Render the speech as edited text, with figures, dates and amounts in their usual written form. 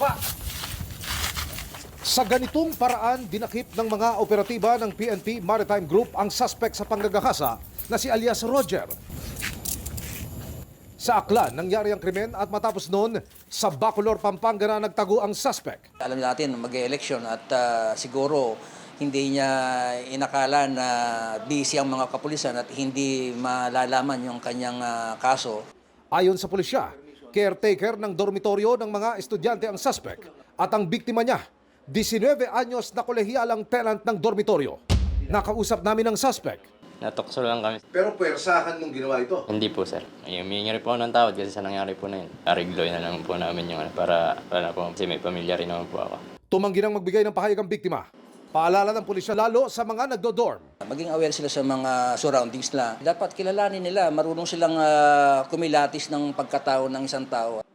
pa. Sa ganitong paraan, dinakip ng mga operatiba ng PNP Maritime Group ang suspect sa panggagahasa na si alias Roger. Sa Aklan, nangyari ang krimen at matapos noon, sa Bacolor, Pampanga na nagtago ang suspect. Alam natin mag-election at siguro hindi niya inakala na busy ang mga kapulisan at hindi malalaman yung kanyang kaso. Ayon sa pulisya, caretaker ng dormitoryo ng mga estudyante ang suspect at ang biktima niya, 19 anyos na kolehialang tenant ng dormitoryo. Nakausap namin ang suspect. Natokso lang kami. Pero puwersahan mong ginawa ito. Hindi po, sir. Humingi rin po ako ng tawad kasi sa nangyari po na yun. Arigloy na lang po namin yung para po kasi may pamilya rin naman po ako. Tumanggi nang magbigay ng pahayag ang biktima. Paalala ng pulisya lalo sa mga nagdo-dorm. Maging aware sila sa mga surroundings na dapat kilalanin nila, marunong silang kumilatis ng pagkatao ng isang tao.